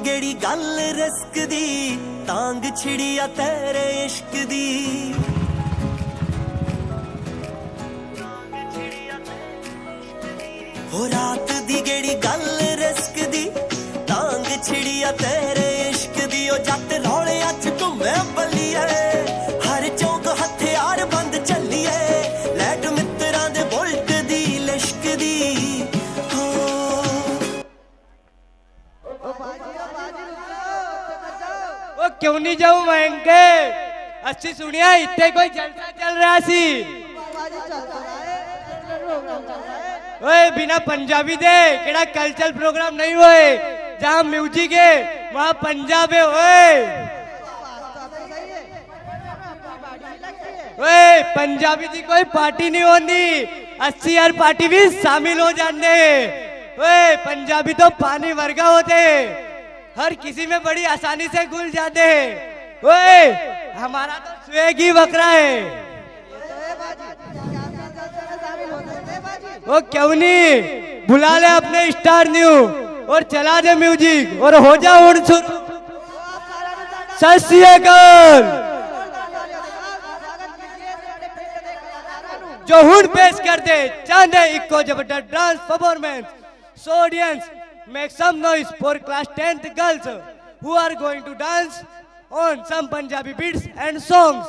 गेड़ी गल रिस्क दी तांग छिड़िया तेरे इश्क दी हो रात दी गेड़ी गल रिस्क दी तांग छिड़िया तेरे इश्क दी ओ जट रौले अच घूमे बल्लिए हर चौक हथियार बंद चलिए लैट मित्रां दे बुलट दी लिश्क दी ओ क्यों नहीं जाऊं महंगे अच्छी सुनिया इतने कोई जलसा चल रहा सी ओए बिना पंजाबी दे केड़ा कल्चरल प्रोग्राम नहीं होए जहाँ म्यूजिक है वहाँ पंजाब है ओए पंजाबी की कोई पार्टी नहीं होती 80 यार पार्टी भी शामिल हो जाने ओए पंजाबी तो पानी वर्गा होते हर किसी में बड़ी आसानी से घुल जाते ओए हमारा तो स्वेग ही बकरा है वो क्यों नहीं बुला ले अपने स्टार न्यू और चला दे म्यूजिक और हो जा उड़ सत श्री अकाल जो हुन पेश कर दे चांदे इको जबरदस्त dance performance so audience make some noise for class 10th girls who are going to dance on some Punjabi beats and songs.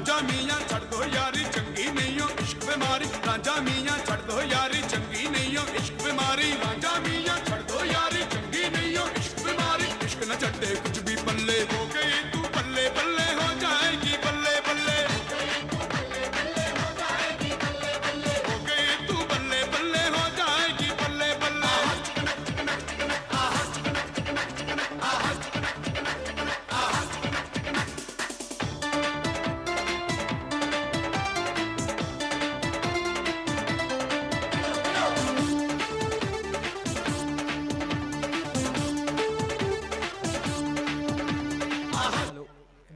Ranjha मियां छड़ दो यारी चंगी नहीं हो इश्क बीमारी रांझा मियां छड़ दो यारी चंगी नहीं हो इश्क बीमारी रांझा मियां छड़ दो यारी चंगी नहीं हो इश्क बीमारी इश्क न छड्डे कुछ भी पल्ले हो गई तू बल्ले बल्ले हो जाएगी बल्ले बल्ले हो गई तू बल्ले बल्ले हो जाएगी बल्ले बल्ले हो गई तू बल्ले बल्ले हो जाएगी बल्ले बल्ले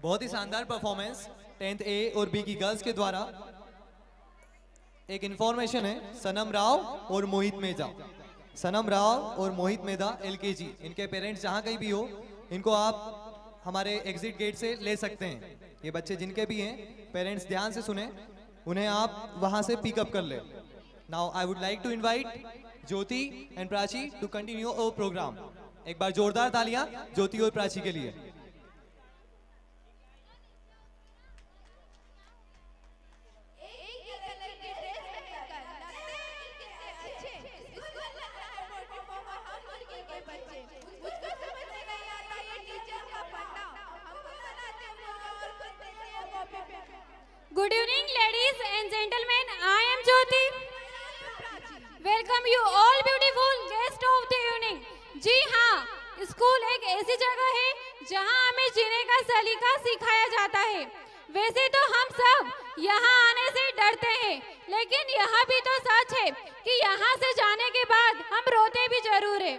बहुत ही शानदार परफॉर्मेंस 10th ए और बी की गर्ल्स के द्वारा। एक इंफॉर्मेशन है, सनम राव और मोहित मेधा, सनम राव और मोहित मेधा LKG, इनके पेरेंट्स जहाँ कहीं भी हो इनको आप हमारे एग्जिट गेट से ले सकते हैं। ये बच्चे जिनके भी हैं पेरेंट्स ध्यान से सुने, उन्हें आप वहाँ से पिकअप कर ले। Now I would like to invite Jyoti and Prachi to continue our program. एक बार जोरदार तालियां ज्योति और प्राची के लिए। Good evening, ladies and gentlemen. I am Jyoti. Welcome you all beautiful guests of the evening. जी हाँ, स्कूल एक ऐसी जगह है जहाँ हमें जीने का सलीका सिखाया जाता है। वैसे तो हम सब यहाँ आने से डरते हैं, लेकिन यह भी तो सच है कि यहाँ से जाने के बाद हम रोते भी जरूर हैं।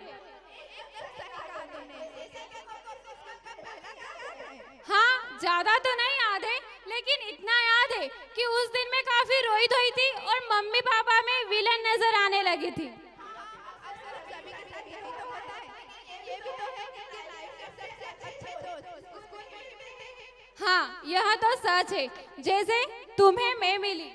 हाँ, ज्यादा तो नहीं याद है, लेकिन इतना याद है कि उस दिन मैं काफी रोई धोई थी और मम्मी पापा में विलन नजर आने लगी थी। हाँ, यह तो सच है, जैसे तुम्हें मैं मिली।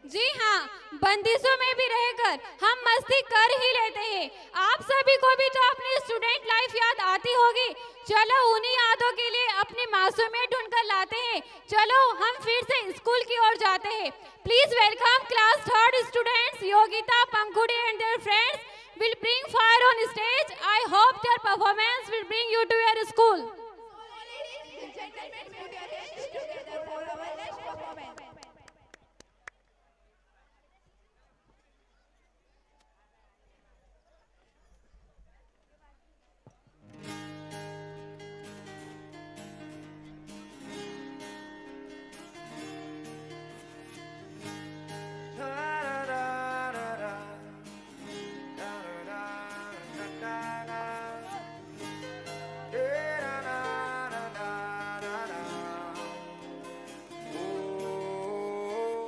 जी हाँ, बंदिशों में भी रहकर हम मस्ती कर ही लेते हैं। आप सभी को भी तो अपनी स्टूडेंट लाइफ याद आती होगी। चलो उन्हीं यादों के लिए अपनी मासूमियत ढूंढकर लाते हैं। चलो हम फिर से स्कूल की ओर जाते हैं। Please welcome class 3rd students Yogita, Pankhuri and their friends will bring fire on stage. I hope their performance will bring you to your school.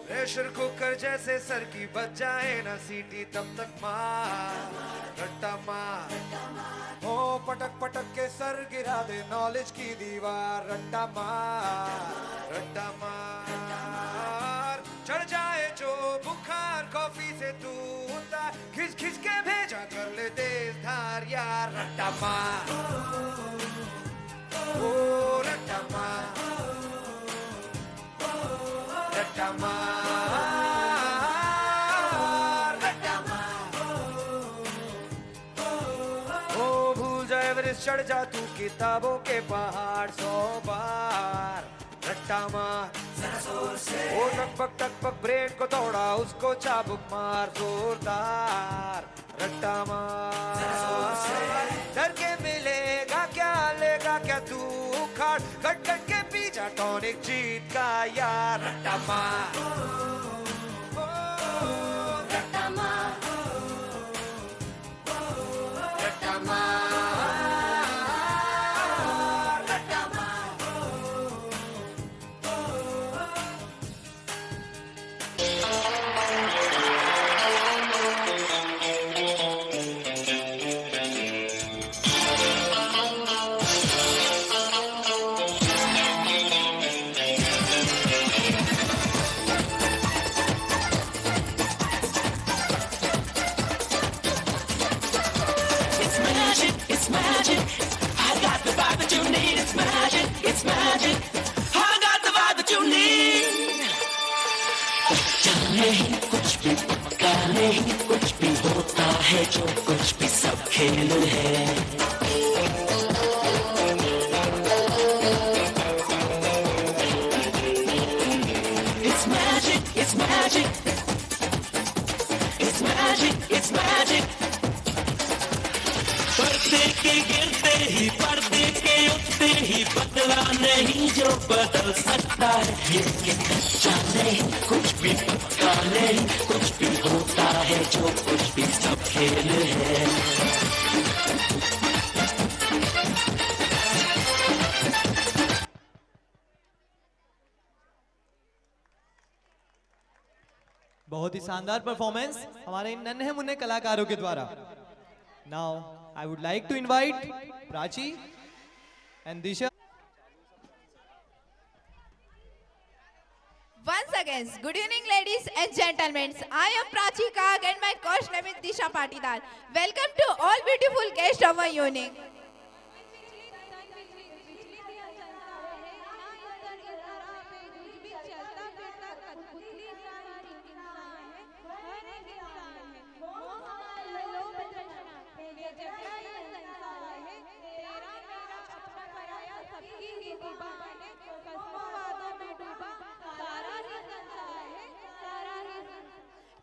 Pressure cooker जैसे सर की बच जाए ना सीटी, तब तक मार रट्टा मार हो, पटक पटक के सर गिरा दे नॉलेज की दीवार। रट्टा मार चढ़ जाए जो बुखार कॉफी से तू उतार, खिंच खिंच के भेजा कर ले तेज धार यार। रट्टा मार ओ रट्टा मार रट्टा मार ओ भूल जाए एवरेस्ट चढ़ जा तू किताबों के पहाड़ 100 बार। रट्टा मार ओ टक पक ब्रेन को तोड़ा उसको चाबुक मार जोरदार। रट्टा मार डर के मिलेगा क्या, लेगा क्या तू उखाड़, कट कट के पीछा टॉनिक जीत का यार। रट्टा मार रट्टा मार रट्टा मार रट्टा मार। It's magic, it's magic. I got the vibe that you need. जाने ही कुछ भी पक्का नहीं, कुछ भी होता है जो कुछ भी सब खेल है. It's magic, it's magic. It's magic, it's magic. पर्दे के गिरते ही, पर्दे के उठते ही, बदला नहीं जो बदल सकता है. ये कच्चा नहीं, कुछ भी पक्का नहीं, कुछ भी होता है जो कुछ भी सब खेल है. बहुत ही शानदार परफॉर्मेंस हमारे इन नन्हे मुन्ने कलाकारों के द्वारा. Now I would like to invite Prachi and Disha. Once again, good evening ladies and gentlemen. I am Prachi Kag and my coach name is Disha Patidar. Welcome to all beautiful guests of our evening.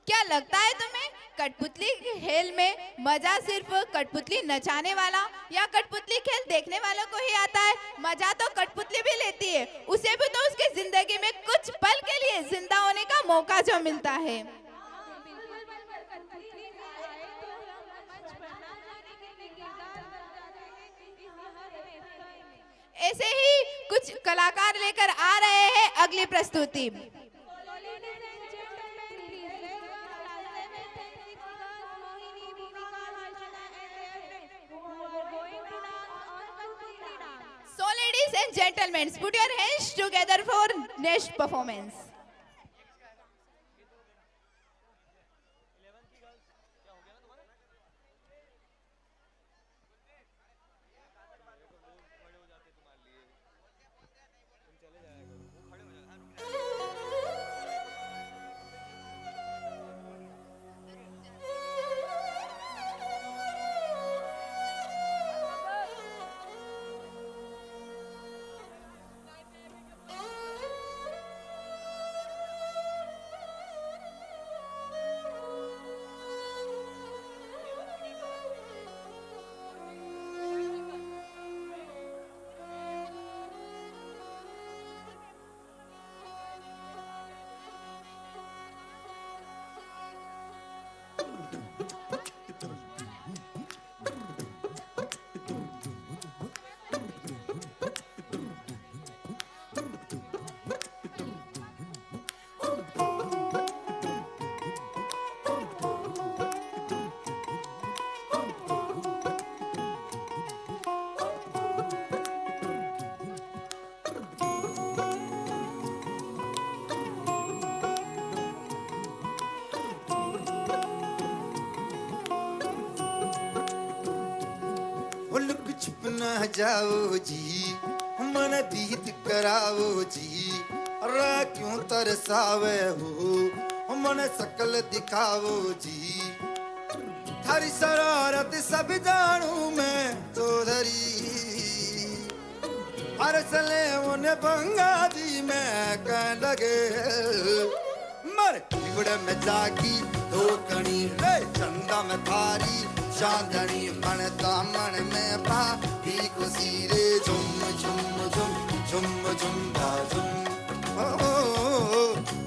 क्या लगता है तुम्हें कठपुतली खेल में मजा सिर्फ कठपुतली नचाने वाला या कठपुतली खेल देखने वालों को ही आता है? मजा तो कठपुतली भी लेती है, उसे भी तो उसकी जिंदगी में कुछ पल के लिए जिंदा होने का मौका जो मिलता है. ऐसे ही कुछ कलाकार लेकर आ रहे हैं अगली प्रस्तुति. So ladies and gentlemen, put your hands together for next performance. छुप न जाओ जी, मन दीद कराओ जी. अरे क्यों तरसावे हो, मन शकल दिखाओ जी. थारी शरारत सब जानू मैं तो धरी, हर सले उन्हें भंगा दी मैं कह लगे. मर बिगड़ में जागी धोकनी रे, चंदा में थारी चांदनी, मन दामन में पाती खुशी रे. झुम झुम झुम झुम झुम झुम.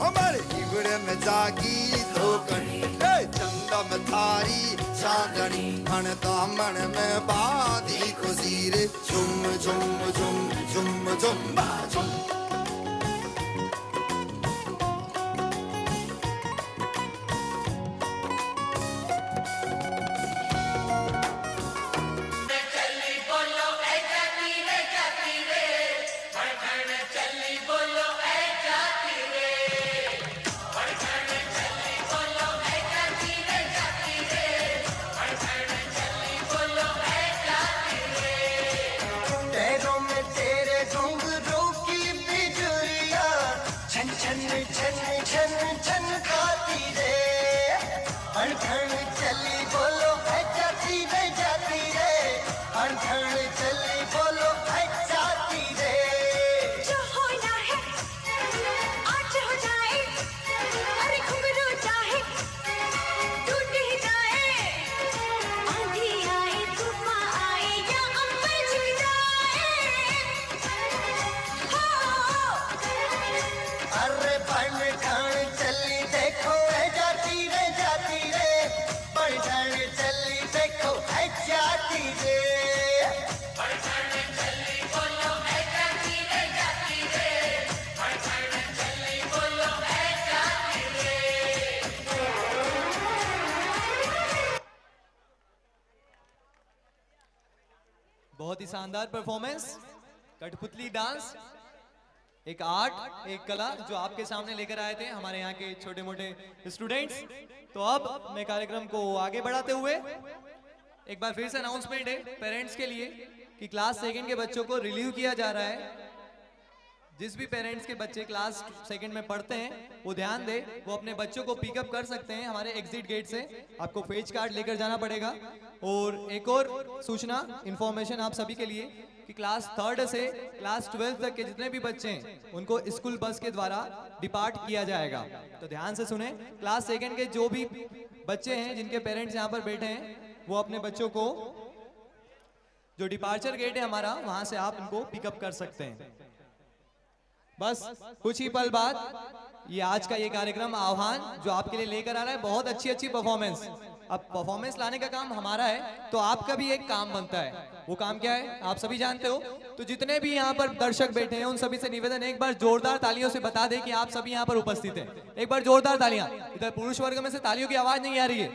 ओ मारे हिगड़े में जागी धोकनी रे, चंदा में थारी चांदनी, मन दामन में पाती खुशी रे. झुम झुम झुम झुम झुम झुम. पैरों में शानदार परफॉर्मेंस, कठपुतली डांस, एक आर्ट, एक कला जो आपके सामने लेकर आए थे हमारे यहाँ के छोटे मोटे स्टूडेंट्स। तो अब मैं कार्यक्रम को आगे बढ़ाते हुए एक बार फिर से अनाउंसमेंट है पेरेंट्स के लिए कि क्लास 2 के बच्चों को रिलीव किया जा रहा है। जिस भी पेरेंट्स के बच्चे क्लास 2 में पढ़ते हैं वो ध्यान दे, वो अपने बच्चों को पिकअप कर सकते हैं हमारे एग्जिट गेट से। आपको फेज कार्ड लेकर जाना पड़ेगा। और एक और सूचना, इंफॉर्मेशन आप सभी के लिए कि क्लास 3 से क्लास 12 तक के जितने भी बच्चे हैं उनको स्कूल बस के द्वारा डिपार्ट किया जाएगा। तो ध्यान से सुने, क्लास 2 के जो भी बच्चे हैं जिनके पेरेंट्स यहाँ पर बैठे हैं वो अपने बच्चों को, जो डिपार्चर गेट है हमारा, वहां से आप इनको पिकअप कर सकते हैं। बस कुछ ही पल बाद ये आज का ये कार्यक्रम आह्वान जो आपके लिए लेकर आ रहा है, बहुत अच्छी परफॉर्मेंस। अब परफॉर्मेंस लाने का काम हमारा है, तो आपका भी एक काम बनता है। वो काम क्या है आप सभी जानते हो। तो जितने भी यहाँ पर दर्शक बैठे हैं उन सभी से निवेदन, एक बार जोरदार तालियों से बता दें कि आप सभी यहाँ पर उपस्थित हैं। एक बार जोरदार तालियां। इधर पुरुष वर्ग में से तालियों की आवाज नहीं आ रही है।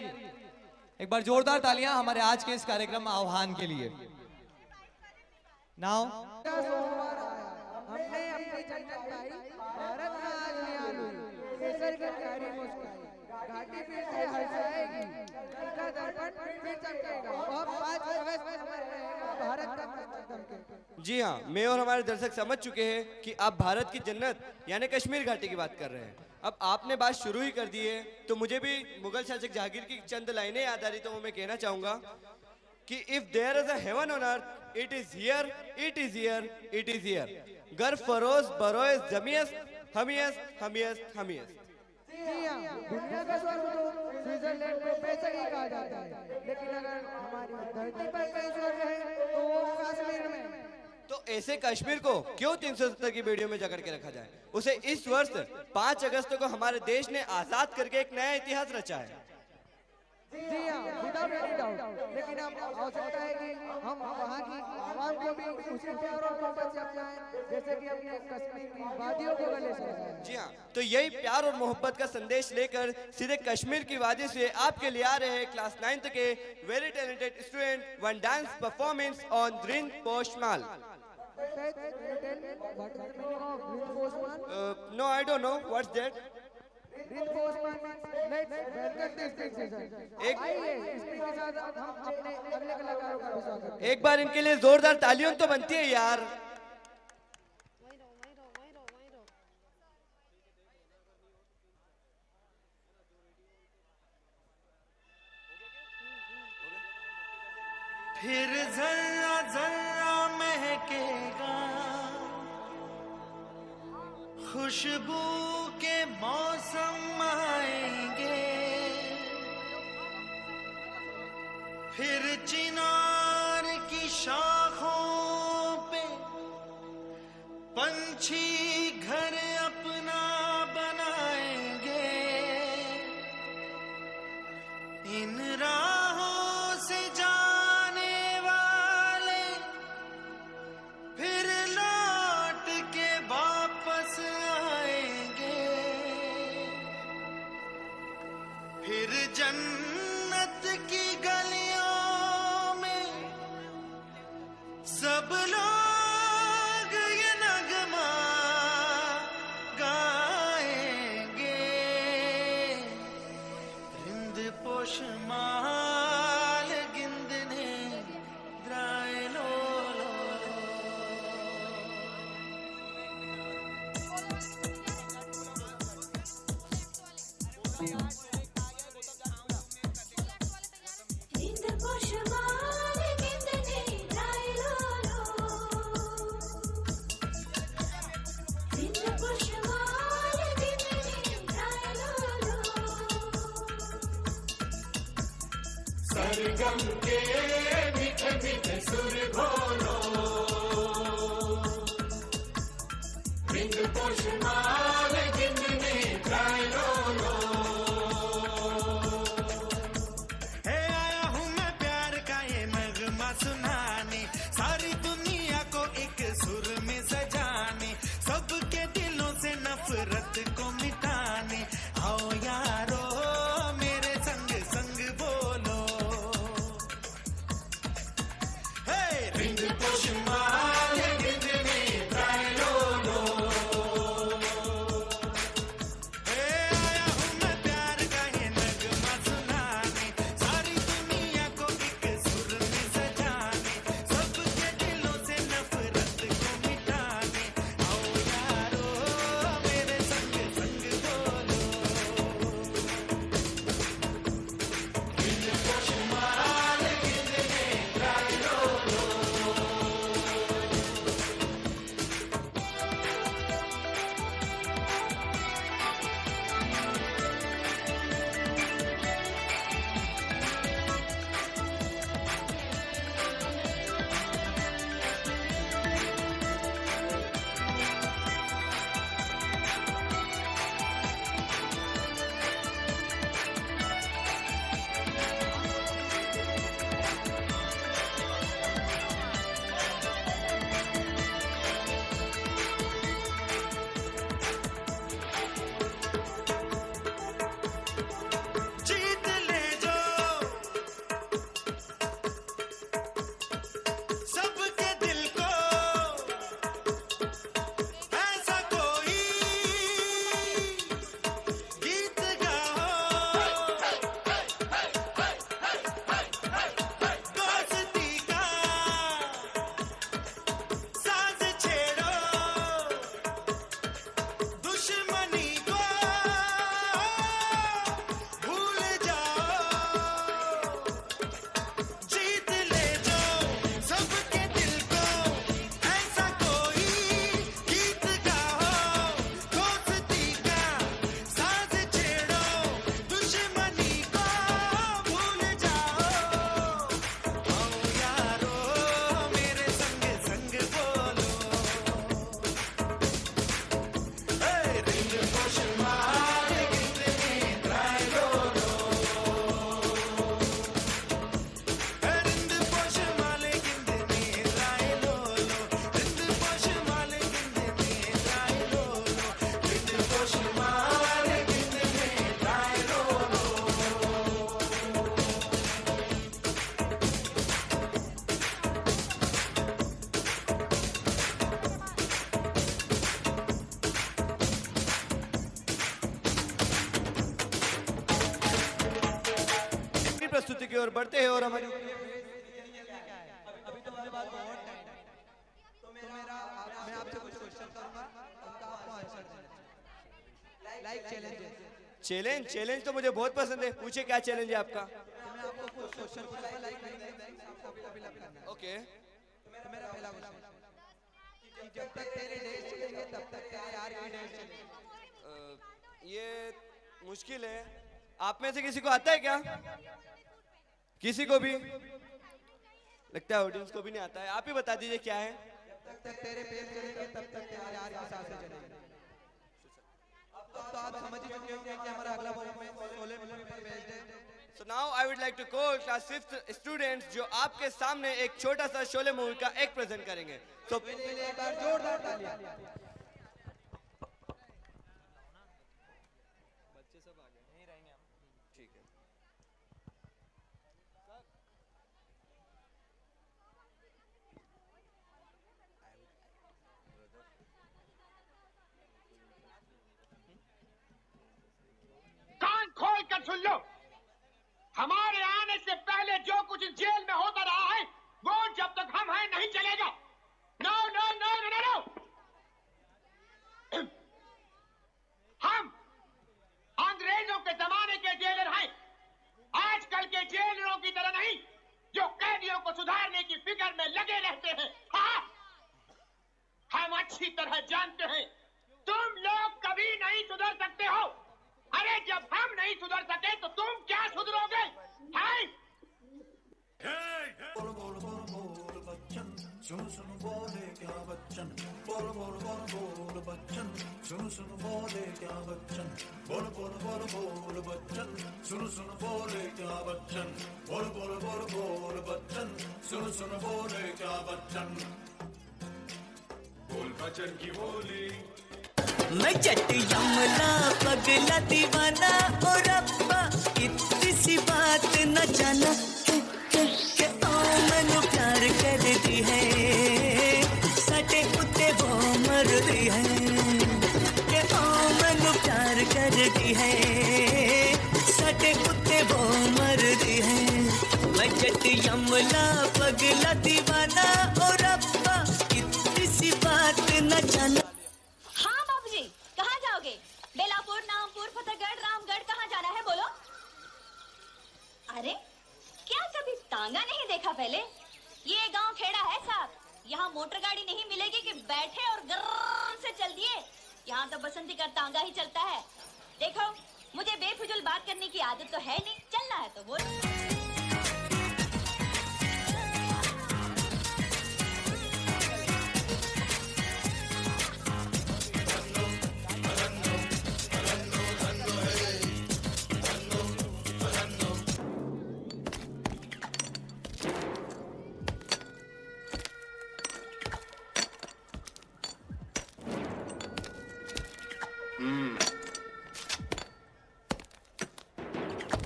एक बार जोरदार तालियां हमारे आज के इस कार्यक्रम आह्वान के लिए। नाउ हमने अपनी जन्नत पाई, भारत में आज निहाल हुई, केसर की प्यारी मुस्काई, घाटी फिर से हर्षाएगी, कल का दर्पण फिर चमकेगा, और 5 अगस्त में रहेगा भारत का दमके। जी हाँ, मैं और हमारे दर्शक समझ चुके हैं कि आप भारत की जन्नत यानी कश्मीर घाटी की बात कर रहे हैं। अब आपने बात शुरू ही कर दी है तो मुझे भी मुगल शासक जहांगीर की चंद लाइनें याद आ रही, तो वो मैं कहना चाहूंगा कि if there is a heaven on earth it is here, it is here, it is here. गर फरोज बरोज जमियस हमियस हमियस हमियस। जी हाँ, दुनिया का स्वर्ग तो स्विट्जरलैंड को बेशक ही कहा जाता है, लेकिन अगर हमारी धरती पर कहीं स्वर्ग है तो वो कश्मीर में। तो ऐसे कश्मीर को क्यों 370 की बेड़ियों में जकड़ के रखा जाए? उसे इस वर्ष 5 अगस्त को हमारे देश ने आजाद करके एक नया इतिहास रचा है। जी हाँ, विदाउट एनी डाउट। लेकिन अब आवश्यकता है कि हम वहाँ की आवाम को भी उसी प्यार और मोहब्बत से अपनाएं जैसे कि अपने कश्मीर की वादियों को गले से लगाएं। जी हाँ, तो यही प्यार और मोहब्बत का संदेश लेकर सीधे कश्मीर की वादी से आपके लिए आ रहे हैं क्लास 9th के very talented student one dance performance on Rind Poshmal. No, I don't know. What's that? एक बार इनके लिए जोरदार तालियों तो बनती है यार। फिर जर्रा जर्रा महकेगा, खुशबू के मौसम आएंगे, फिर चिनार की शाखों पे पंछी घर अपना बनाएंगे। इन राहों से जाने वाले फिर लौट के वापस आएंगे, फिर जन्नत की गलियों में सब लोग ये नगमा गाएंगे। रिंद पोषमाल गिंदने द्राय लोलो। रिंद पोषमाल गिंदने द्राय लोलो, रिंद पोषमाल गिंदने द्राय लोलो। सरगम के मीठे मीठे सुर घोलो, रिंद पोषमाल गिंदने द्राय लोलो। हे आया हूँ मैं प्यार का ये नगमा सुनाने, सारी दुनिया को एक सुर में सजाने, सबके दिलों से नफरत को मिटाने। आओ यारो मेरे संग संग बोलो, हे रिंद पोषमाल प्रस्तुति की ओर बढ़ते हैं और हमारी मैं आपसे कुछ क्वेश्चन करूंगा, उनका आपको आंसर देना है। Like challenges. चैलेंज चैलेंज तो मुझे बहुत पसंद है, पूछे क्या चैलेंज है आपका? मैं आपको कुछ क्वेश्चन पूछूंगा, लाइक आपको फिल अप करना है। ओके, तो मेरा पहला क्वेश्चन कि जब तक तेरे डेज चलेंगे तब तक तेरे यार के डेज चलेंगे। ये मुश्किल है। आप में से किसी को आता है क्या? किसी को भी? लगता है ऑडियंस को भी नहीं आता है। आप ही बता दीजिए क्या है। जब तक तेरे पेज चलेंगे तब तक तेरे यार के साथ चलेंगे। अब तो आप समझ ही चुके होंगे कि हमारा अगला परफॉर्मेंस शोले मूवी पर बेस्ड है। So now I would like to call class 5th students जो आपके सामने एक छोटा सा शोले मूवी का एक प्रेजेंट करेंगे। तो एक बार जोरदार तालियां। बच्चे सब आ गए, यहीं रहेंगे हम। ठीक है। कान खोल कर सुन लो, हमारे आने से पहले जो कुछ इस जेल में होता रहा है वो जब तक हम हैं नहीं चलेगा। No no no no no, हम अंग्रेजों के जमाने के जेलर हैं, आजकल के जेलरों की तरह नहीं जो कैदियों को सुधारने की फिक्र में लगे रहते हैं। हाँ, हम अच्छी तरह जानते हैं तुम लोग कभी नहीं सुधर सकते हो। अरे जब हम नहीं सुधर सके तो तुम क्या सुधरोगे? हैं? बोल बोल बोल बोल बच्चन, सुन सुन बोले क्या बच्चन। बोल बोल बोल बोल बच्चन, सुन सुन बोले क्या बच्चन। बोल बोल बोल बोल बच्चन, सुन सुन बोले क्या बच्चन। बोल बोल बोल बोल बच्चन, सुन सुन बोले क्या बच्चन। बोल बच्चन की बोली। मैं जट यमला पगला दीवाना ओ रब्बा, इतनी सी बात न जाना के ओ मैनू प्यार कर दी है, साडे उत्ते वो मर दी है। के ओ मैनू प्यार कर दी है, साडे उत्ते वो मर दी है। मैं जट यमला पगला दीवाना ओ रब्बा, इतनी सी बात न जाना। हाँ बाबूजी, कहाँ जाओगे? बेलापुर, नामपुर, फतेहगढ़, रामगढ़, कहाँ जाना है बोलो? अरे क्या कभी तांगा नहीं देखा पहले? ये गांव खेड़ा है साहब, यहाँ मोटर गाड़ी नहीं मिलेगी कि बैठे और गर्र से चल दिए। यहाँ तो बसंती का तांगा ही चलता है। देखो, मुझे बेफिजूल बात करने की आदत तो है नहीं, चलना है तो बोल।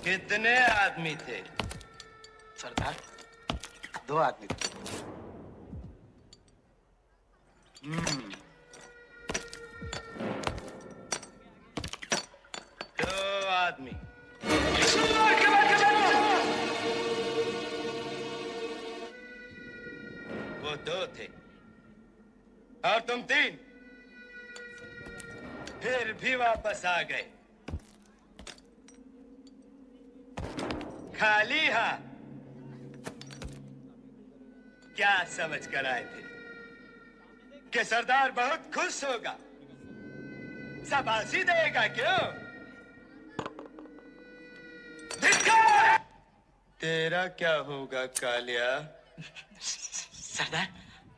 कितने आदमी थे? सरदार, 2 आदमी थे। दो आदमी। वो 2 थे और तुम 3, फिर भी वापस आ गए खाली हाथ। क्या समझ कर आए थे कि सरदार बहुत खुश होगा, शाबाशी देगा? क्यों? तेरा क्या होगा कालिया? सरदार,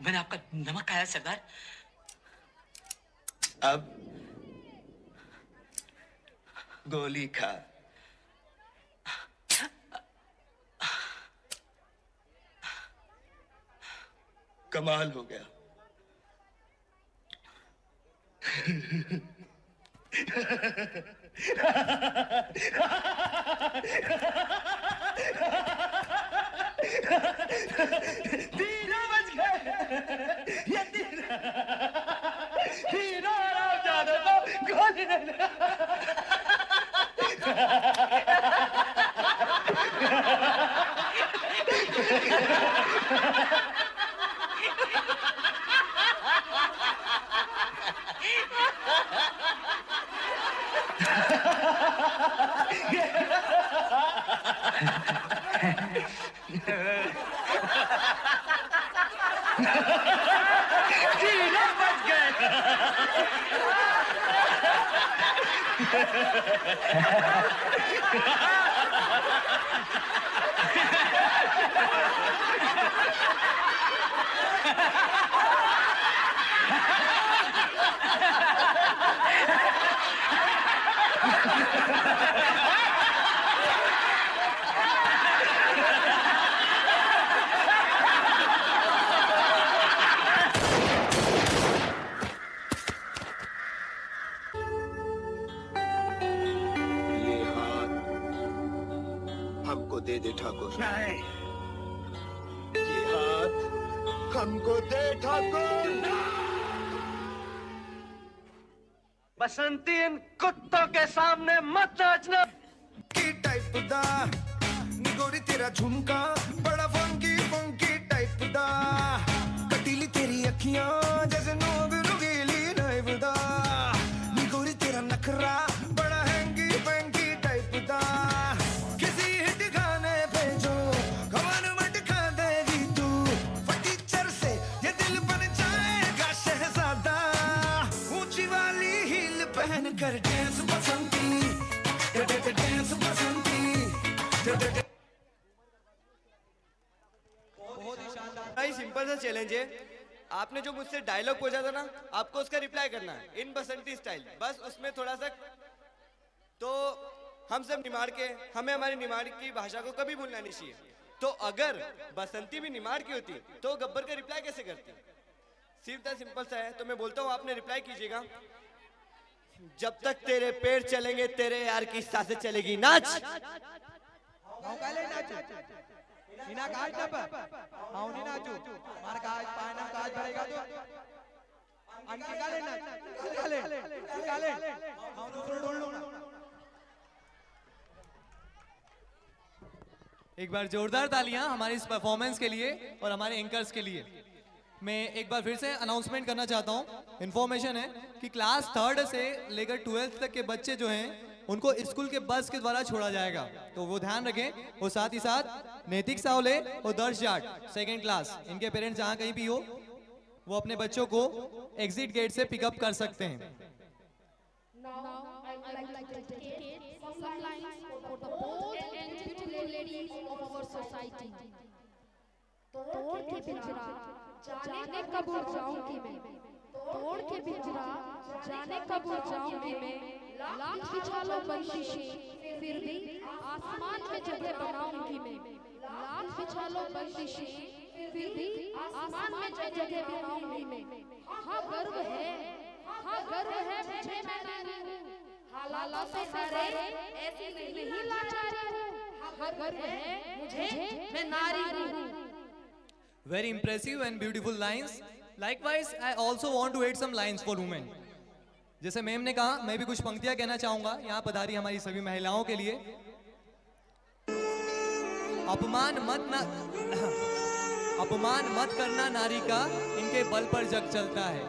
मैंने आपका नमक खाया सरदार। अब गोली खा। कमाल हो गया। तीनों बच गए। ये तीनों आराम जाने तो गोली नहीं। ये हाथ हमको दे दे ठाकुर। नहीं, ये हाथ हमको दे ठाकुर। बसंती, इन कुत्तों के सामने मत नाचना। की टाइप दा निगोरी तेरा झुमका बड़ा फंकी फंकी टाइप दा, कटीली तेरी अखियां जैसे नोग रुगीली नाइफ दा, निगोरी तेरा नखरा बड़ा हैंगी फैंकी टाइप दा, किसी हिट गाने पे जो खबर मट खा देगी तू, फटीचर से ये दिल बन जाएगा शहजादा, ऊंची वाली हील पहन कर डांस बसंती, डांस बसंती। भाई सिंपल सा चैलेंज है, आपने जो मुझसे डायलॉग पूछा था ना, आपको उसका रिप्लाई करना है इन बसंती स्टाइल। बस उसमें थोड़ा सा, तो हम सब निमाड़ के, हमें हमारी निमाड़ की भाषा को कभी भूलना नहीं चाहिए। तो अगर बसंती भी निमाड़ की होती तो गब्बर का रिप्लाई कैसे करती? सीधा सिंपल सा है। तो मैं बोलता हूँ, आपने रिप्लाई कीजिएगा। जब तक तेरे पैर चलेंगे तेरे यार की सांसें चलेगी। नाच। बिना काज ना हाउनी नाचू मार काज पायनम काज भरेगा तो अंकी काले नाच काले हाउ दूसरो ढोल लो ना। एक बार जोरदार तालियां हमारी इस परफॉर्मेंस के लिए और हमारे एंकर्स के लिए। मैं एक बार फिर से अनाउंसमेंट करना चाहता हूं। इन्फॉर्मेशन है कि क्लास 3rd से लेकर 12th तक के बच्चे जो हैं उनको स्कूल के बस के द्वारा छोड़ा जाएगा, तो वो ध्यान रखें। और साथ ही साथ नैतिक सावले और दर्श जाट 2nd क्लास, इनके पेरेंट्स जहां कहीं भी हो वो अपने बच्चों को एग्जिट गेट से पिकअप कर सकते हैं। तोड़ के पिंजरा जाने कब उड़ जाऊंगी मैं, तोड़ के पिंजरा जाने कब उड़ जाऊंगी मैं, लाख बिछा लो बंदिशें फिर भी आसमान में जगह बनाऊंगी मैं, लाख बिछा लो बंदिशें फिर भी आसमान में जगह बनाऊंगी मैं। हाँ गर्व है, हाँ गर्व है मुझे, मैं नारी हूँ, हालात से डरे ऐसी नहीं लाचारी हूँ, हाँ गर्व है मुझे, मैं नारी हूँ। Very impressive and beautiful lines. Likewise, I also want to add some lines for women. जैसे मैम ने कहा, मैं भी कुछ पंक्तियां कहना चाहूंगा यहाँ पधारी हमारी सभी महिलाओं के लिए। अपमान मत करना नारी का, इनके बल पर जग चलता है,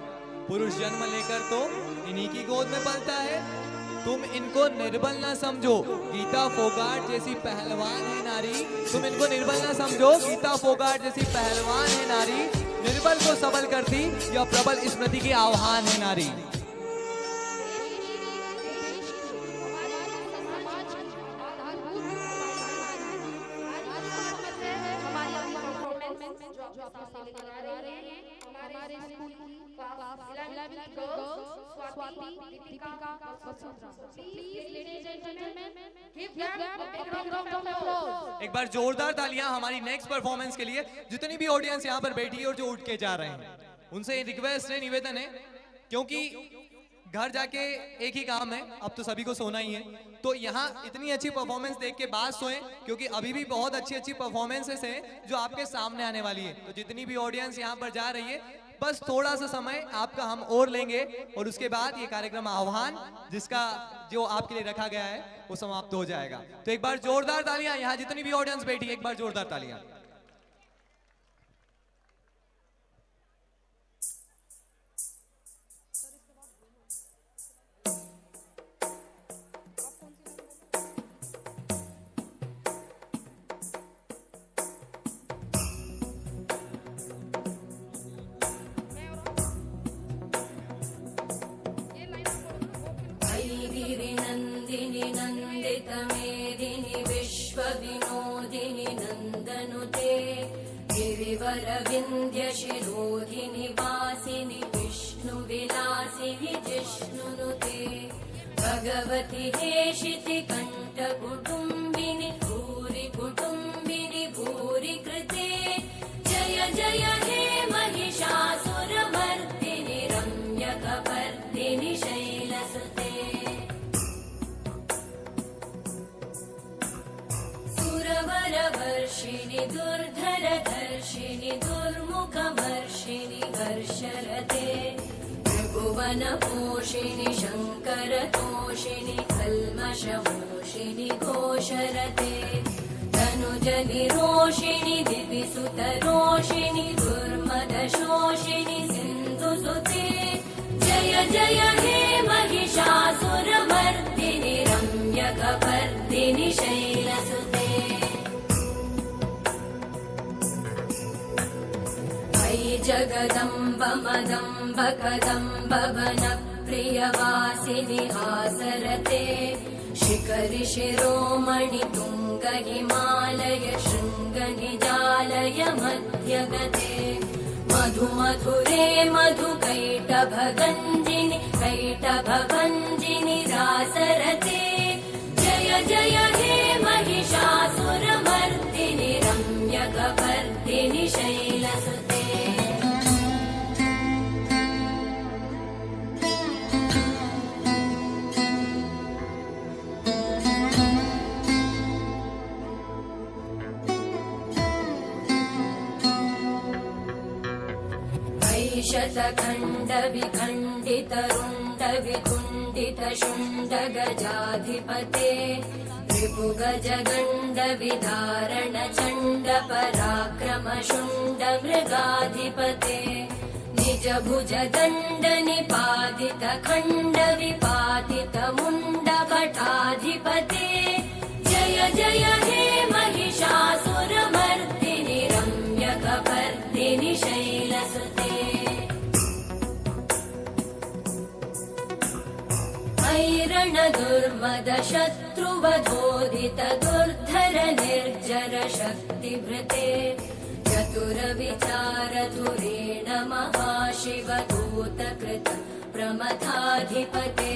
पुरुष जन्म लेकर तो इन्हीं की गोद में पलता है, तुम इनको निर्बल ना समझो, गीता फोगाट जैसी पहलवान है नारी, तुम इनको निर्बल ना समझो, गीता फोगाट जैसी पहलवान है नारी, निर्बल को सबल करती या प्रबल स्मृति की आह्वान है नारी। हमारे स्कूल की class 11th girls Swati, Deepika, Vasundhara, please ladies and gentleman give them a big round of applause. एक बार जोरदार तालियां हमारी नेक्स्ट परफॉर्मेंस के लिए। जितनी भी ऑडियंस यहाँ पर बैठी है और जो उठ के जा रहे हैं, उनसे रिक्वेस्ट है, निवेदन है, क्योंकि घर जाके एक ही काम है, अब तो सभी को सोना ही है, तो यहाँ इतनी अच्छी परफॉर्मेंस देख के बाद सोएं, क्योंकि अभी भी बहुत अच्छी अच्छी परफॉर्मेंसेस हैं जो आपके सामने आने वाली है। तो जितनी भी ऑडियंस यहाँ पर जा रही है, बस थोड़ा सा समय आपका हम और लेंगे और उसके बाद ये कार्यक्रम आह्वान जिसका जो आपके लिए रखा गया है वो समाप्त हो जाएगा। तो एक बार जोरदार तालियां, यहाँ जितनी भी ऑडियंस बैठी है एक बार जोरदार तालियां। गिरिनंदन शिरोधिनि वासिनि विष्णुविलासिनि जिष्णुनुते भगवति हेशिति कण्ठकुटुम्बिनि भूरि कुटुम्बिनि भूरि कृते जय जय हे महिषासुरमर्दिनि रम्यकपर्दिनि शैलसुते सुरवरवर्षिणि दुर्धरधर्षिणि दुर्मुखमर्षिणि हर्षरते त्रिभुवनपोषिणि शङ्करतोषिणि कल्मषमोषिणि घोषरते धनुजनिरोषिणि दिविसुतरोषिणि दुर्मदशोषिणि सिन्धुसुते जय जय हे महिषासुरमर्दिनि रम्यकपर्दिनि शैलसुते अयि जगदम्ब मदम्ब कदम्ब वनप्रियवासिनि हासरते शिखरि शिरोमणि तुङ्ग हिमालय शृङ्ग निजालय मध्यगते मधु मधुरे मधुकैटभगञ्जिनि कैटभभञ्जिनि रासरते जय जय हे महिषासुरमर्दिनि रम्यकपर्दिनि शैलसुते शतखण्ड विखण्डित रुण्ड विकुण्डित शुण्ड गजाधिपते रिपुगज गण्ड विदारण चण्ड पराक्रम शुण्ड मृगाधिपते निज भुज दण्ड निपातित खण्ड विपातित मुण्ड भटाधिपते जय जय हे महिषासुरमर्दिनि रम्यकपर्दिनि शैलसुते ऐरण दुर्मद शत्रुवधोदित दुर्धर निर्जर शक्तिभृते चतुर विचार धुरेण महाशिव दूत कृत प्रमथाधिपते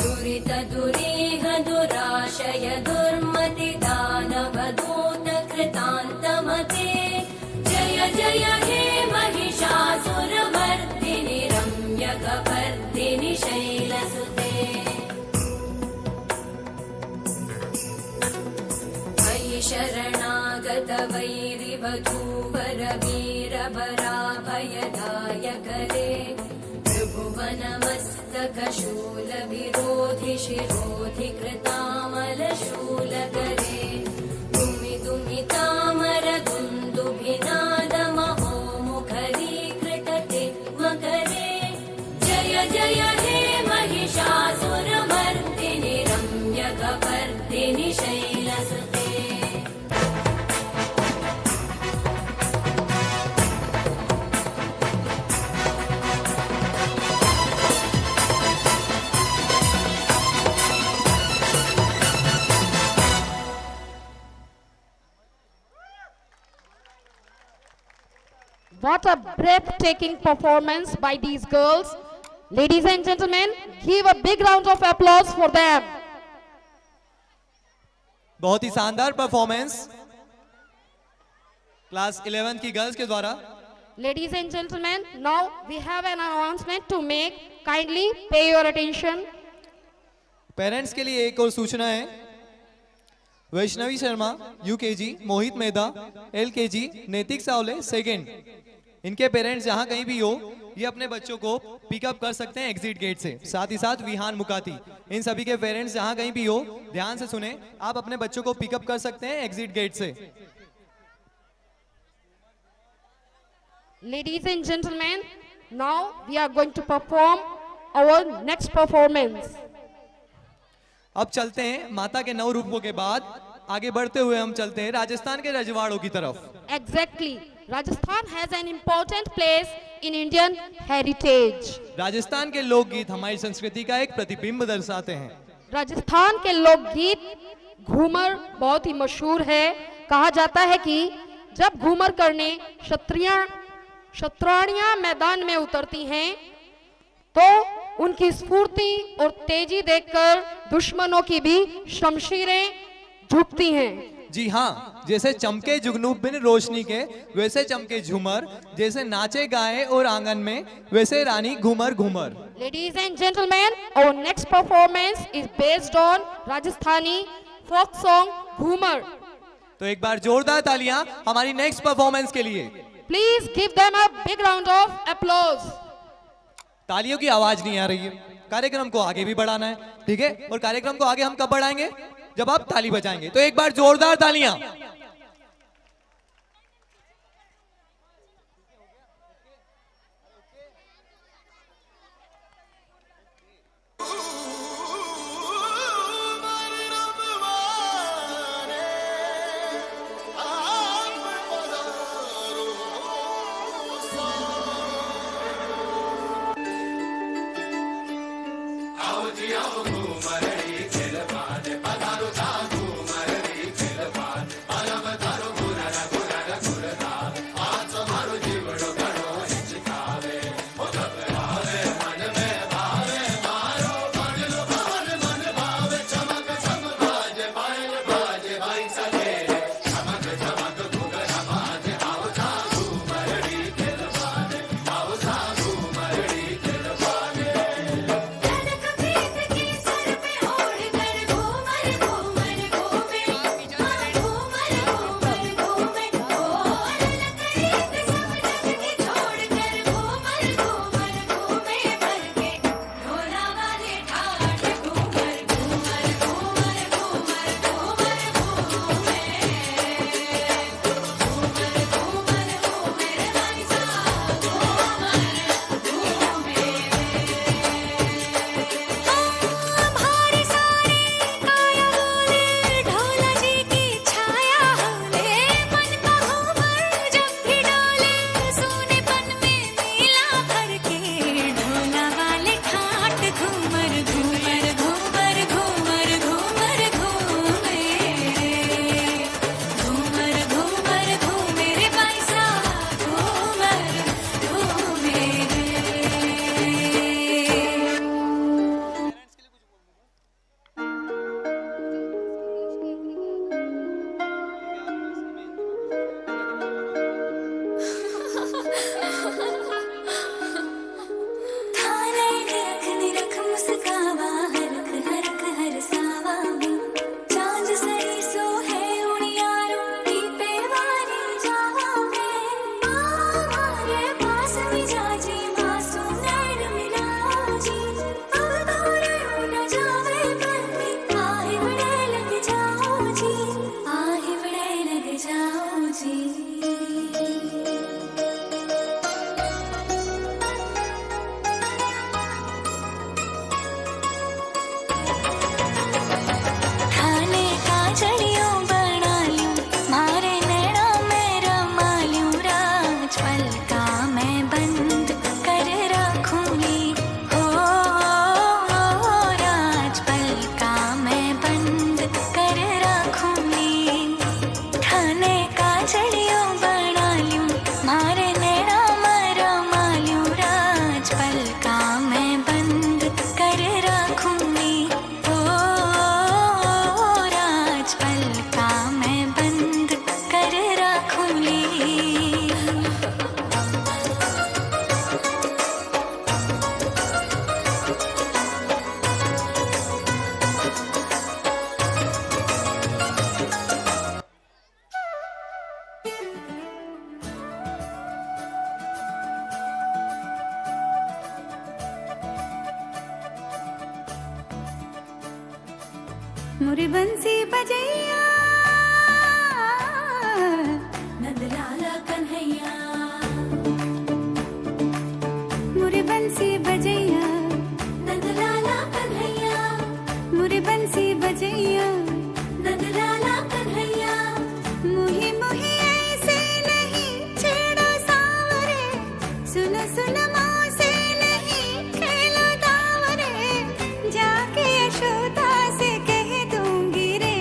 दुरित दुरीह दुराशय दुर्मति दानव दूत कृतान्तमते जय जय हे महिषासुरमर्दिनि रम्यकपर्दिनि शैलसुते शरणागत वैरिवधूवर वीरबराभयदायकरे त्रिभुवनमस्तक शूल विरोधि शिरोधि कृतामलशूलकरे दुमि दुमि तामर दुन्दुभिनाद महोमुखरीकृतते मकरे जय जय हे Mahishasuramardini रम्यकपर्दिनि शैलसुते What a breathtaking performance by these girls. Ladies and gentlemen, give a big round of applause for them. बहुत ही शानदार परफॉर्मेंस क्लास 11 की गर्ल्स के द्वारा. Ladies and gentlemen, now we have an announcement to make. Kindly pay your attention. Parents के लिए एक और सूचना है. वैष्णवी शर्मा यूकेजी, मोहित मेहता एलकेजी, नैतिक सावले सेकंड, इनके पेरेंट्स जहां कहीं भी हो ये अपने बच्चों को पिकअप कर सकते हैं एग्जिट गेट से. साथ ही साथ विहान मुकाती, इन सभी के पेरेंट्स जहां कहीं भी हो ध्यान से सुने, आप अपने बच्चों को पिकअप कर सकते हैं एग्जिट गेट से. Ladies and gentlemen, now we are going to perform our next performance. अब चलते हैं माता के 9 रूपों के बाद आगे बढ़ते हुए हम चलते हैं राजस्थान के रजवाड़ों की तरफ. Exactly. Rajasthan has an important place in Indian heritage. Rajasthan के लोकगीत हमारी संस्कृति का एक प्रतिबिंब दर्शाते हैं. राजस्थान के लोकगीत घूमर बहुत ही मशहूर है. कहा जाता है कि जब घूमर करने क्षत्रिय शतरानियां मैदान में उतरती हैं तो उनकी स्फूर्ति और तेजी देखकर दुश्मनों की भी शमशीरें झुकती हैं। जी हाँ, जैसे चमके जुगनू बिन रोशनी के वैसे चमके झूमर, जैसे नाचे गाए और आंगन में वैसे रानी Ghoomar Ghoomar. Ladies and gentlemen, our next performance is based on Rajasthani folk song Ghoomar. तो एक बार जोरदार तालियां हमारी नेक्स्ट परफॉर्मेंस के लिए। Please give them a big round of applause। तालियों की आवाज नहीं आ रही है, कार्यक्रम को आगे भी बढ़ाना है, ठीक है? और कार्यक्रम को आगे हम कब बढ़ाएंगे? जब आप ताली बजाएंगे। तो एक बार जोरदार तालियां। मोरी बंसी बजैया नंदलाला कन्हैया, मोरी बंसी बजैया नंदलाला कन्हैया, मोरी बंसी बजैया नंदलाला कन्हैया। मुही मुही ऐसे नहीं छेड़ो सावरे, सुनो सुनो माँ से नहीं खेलो दावरे, जाके यशोदा से कह दूंगी रे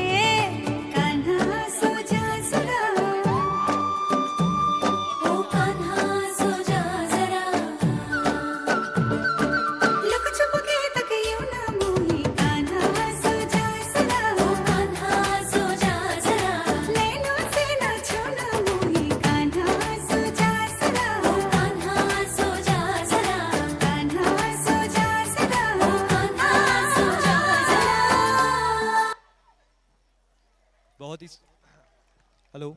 hello.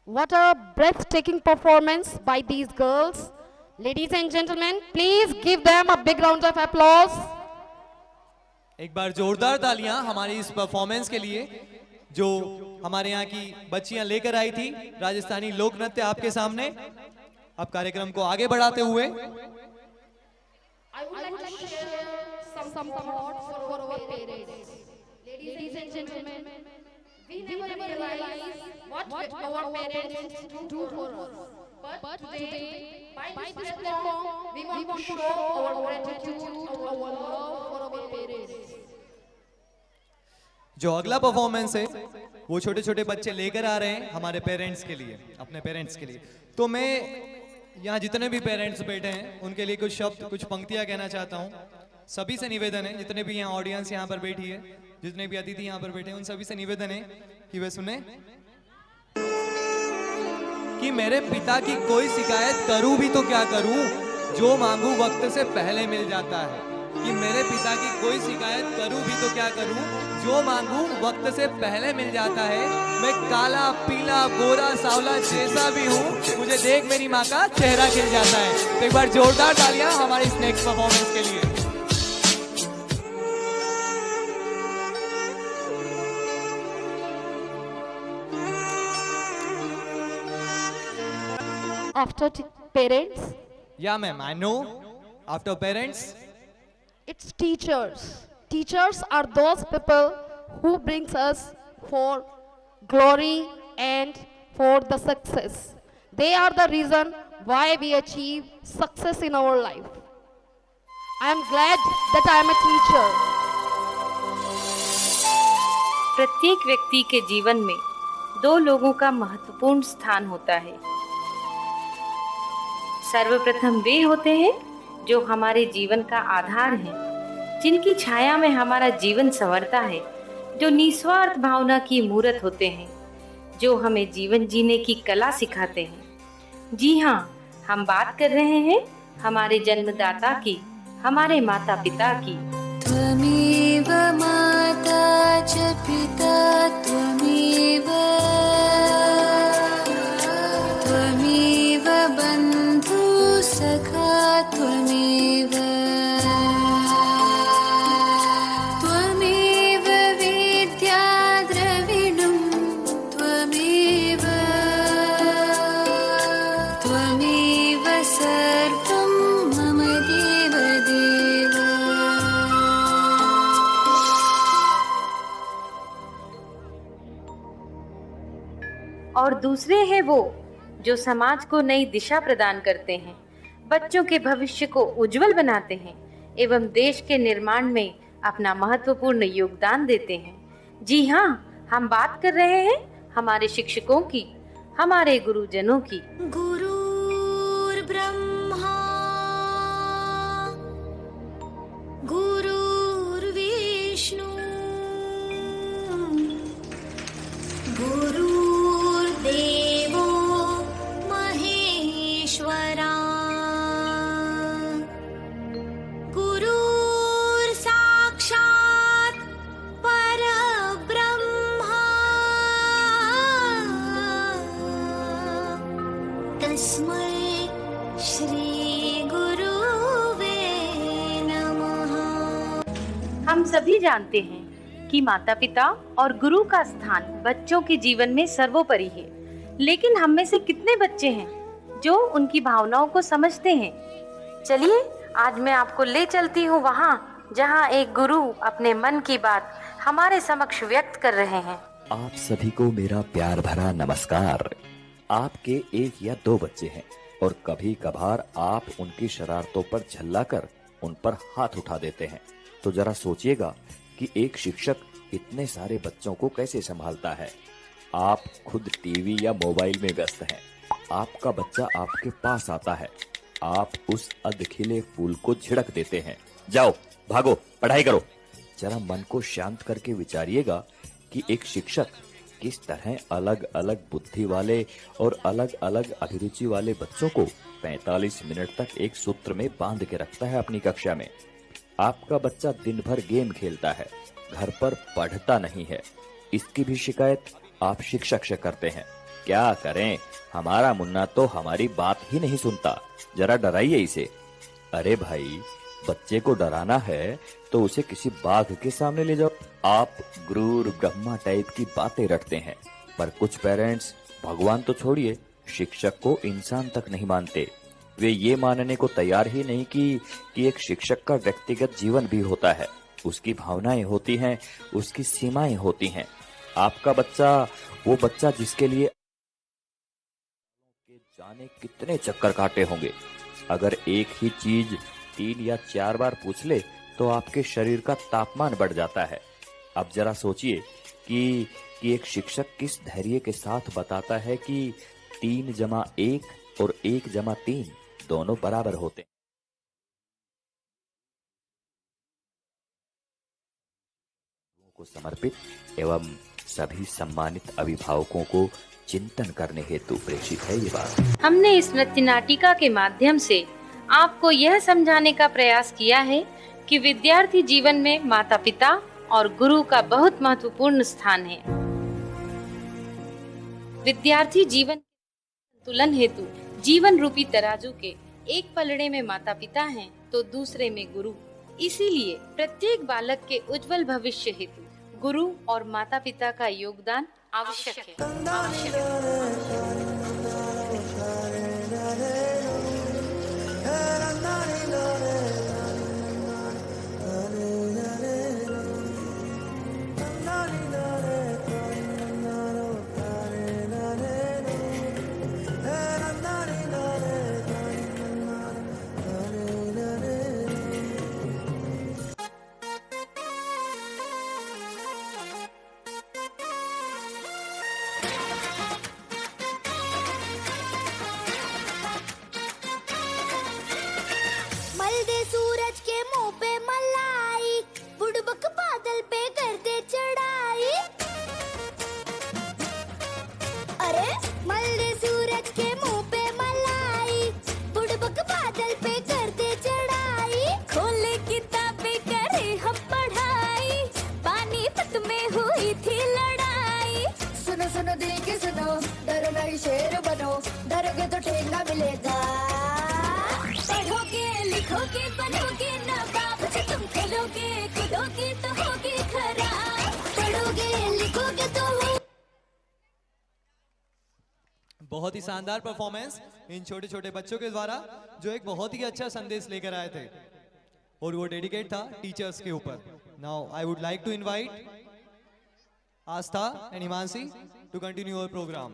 What a breathtaking performance by these girls. Ladies and gentlemen, please give them a big round of applause. एक बार जोरदार तालियां हमारी इस परफॉर्मेंस के लिए जो हमारे यहाँ की बच्चियां लेकर आई थी राजस्थानी लोक नृत्य आपके सामने। अब कार्यक्रम को आगे बढ़ाते हुए I would like to share some thoughts for our parents. Ladies and gentlemen, we never realize what our parents do for us. But today, by this platform, we want to show our gratitude, our love for our parents. जो अगला performance है वो छोटे छोटे बच्चे लेकर आ रहे हैं हमारे पेरेंट्स के लिए, अपने पेरेंट्स के लिए। तो मैं यहाँ जितने भी पेरेंट्स बैठे हैं उनके लिए कुछ शब्द, कुछ पंक्तियाँ कहना चाहता हूँ। सभी से निवेदन है, जितने भी यहाँ ऑडियंस यहाँ पर बैठी है, जितने भी अतिथि यहाँ पर बैठे हैं, उन सभी से निवेदन है कि वे सुने कि मेरे पिता की कोई शिकायत करूं भी तो क्या करूं, जो मांगू वक्त से पहले मिल जाता है। कि मेरे पिता की कोई शिकायत करूं भी तो क्या करूं, जो मांगू वक्त से पहले मिल जाता है। मैं काला पीला गोरा सावला जैसा भी हूं, मुझे देख मेरी माँ का चेहरा खिल जाता है। तो एक बार जोरदार तालियां हमारी इस नेक्स्ट परफॉर्मेंस के लिए। After parents? Yeah, ma'am, I know. After parents? It's teachers. Teachers are those people who brings us for glory and for the success. They are the reason why we achieve success in our life. I am glad that I am a teacher. प्रत्येक व्यक्ति के जीवन में दो लोगों का महत्वपूर्ण स्थान होता है। सर्वप्रथम वे होते हैं जो हमारे जीवन का आधार हैं, जिनकी छाया में हमारा जीवन संवरता है, जो निस्वार्थ भावना की मूर्त होते हैं, जो हमें जीवन जीने की कला सिखाते हैं। जी हाँ, हम बात कर रहे हैं हमारे जन्मदाता की, हमारे माता पिता की। त्वमेव माता च पिता त्वमेव, त्वमेव बन्धु सखा त्वमेव, त्वमेव विद्या द्रविणं त्वमेव, त्वमेव सर्वं मम देव देव। और दूसरे हैं वो जो समाज को नई दिशा प्रदान करते हैं, बच्चों के भविष्य को उज्जवल बनाते हैं एवं देश के निर्माण में अपना महत्वपूर्ण योगदान देते हैं। जी हाँ, हम बात कर रहे हैं हमारे शिक्षकों की, हमारे गुरुजनों की। गुरुर्ब्रह्मा गुरुर्विष्णु गुरुर्देवो महेश्वरा, गुरुर्साक्षात् परब्रह्मा, तस्मै श्री गुरुवे नमः। हम सभी जानते हैं कि माता पिता और गुरु का स्थान बच्चों के जीवन में सर्वोपरि है, लेकिन हम में से कितने बच्चे हैं जो उनकी भावनाओं को समझते हैं? चलिए आज मैं आपको ले चलती हूँ वहाँ जहाँ एक गुरु अपने मन की बात हमारे समक्ष व्यक्त कर रहे हैं। आप सभी को मेरा प्यार भरा नमस्कार। आपके एक या दो बच्चे हैं और कभी कभार आप उनकी शरारतों पर झल्लाकर उन पर हाथ उठा देते हैं। तो जरा सोचिएगा कि एक शिक्षक इतने सारे बच्चों को कैसे संभालता है। आप खुद टीवी या मोबाइल में व्यस्त हैं, आपका बच्चा आपके पास आता है, आप उस अधखिले फूल को झिड़क देते हैं, जाओ भागो पढ़ाई करो। जरा मन को शांत करके विचारिएगा कि एक शिक्षक किस तरह अलग अलग बुद्धि वाले और अलग अलग अभिरुचि वाले बच्चों को 45 मिनट तक एक सूत्र में बांध के रखता है अपनी कक्षा में। आपका बच्चा दिन भर गेम खेलता है, घर पर पढ़ता नहीं है, इसकी भी शिकायत आप शिक्षक से करते हैं। क्या करें, हमारा मुन्ना तो हमारी बात ही नहीं सुनता। जरा डराइए इसे। अरे भाई, बच्चे को डराना है तो उसे किसी बाघ के सामने ले जाओ। आप गुरूर ब्रह्मा टाइप की बातें रटते हैं, पर कुछ पेरेंट्स भगवान तो छोड़िए, शिक्षक को इंसान तक नहीं मानते। वे ये मानने को तैयार ही नहीं कि एक शिक्षक का व्यक्तिगत जीवन भी होता है, उसकी भावनाएं होती हैं, उसकी सीमाएं होती हैं। आपका बच्चा, वो बच्चा जिसके लिए जाने कितने चक्कर काटे होंगे, अगर एक ही चीज 3 या 4 बार पूछ ले तो आपके शरीर का तापमान बढ़ जाता है। अब जरा सोचिए कि एक शिक्षक किस धैर्य के साथ बताता है कि 3 जमा 1 और 1 जमा 3 दोनों बराबर होते हैं। को समर्पित एवं सभी सम्मानित अभिभावकों को चिंतन करने हेतु प्रेषित है ये बात। हमने इस नृत्य नाटिका के माध्यम से आपको यह समझाने का प्रयास किया है कि विद्यार्थी जीवन में माता पिता और गुरु का बहुत महत्वपूर्ण स्थान है। विद्यार्थी जीवन संतुलन हेतु जीवन रूपी तराजू के एक पलड़े में माता पिता हैं तो दूसरे में गुरु। इसीलिए प्रत्येक बालक के उज्जवल भविष्य हेतु गुरु और माता पिता का योगदान आवश्यक है। शेर बनो, डरोगे तो ठेंगा मिलेगा। पढ़ोगे लिखोगे बनोगे नवाब, तुम खेलोगे कूदोगे तो होगे खराब। पढ़ोगे लिखोगे तो बहुत ही शानदार परफॉर्मेंस इन छोटे छोटे बच्चों के द्वारा, जो एक बहुत ही अच्छा संदेश लेकर आए थे और वो डेडिकेट था टीचर्स के ऊपर। Now I would like to invite Aastha and Himanshi to continue our programme.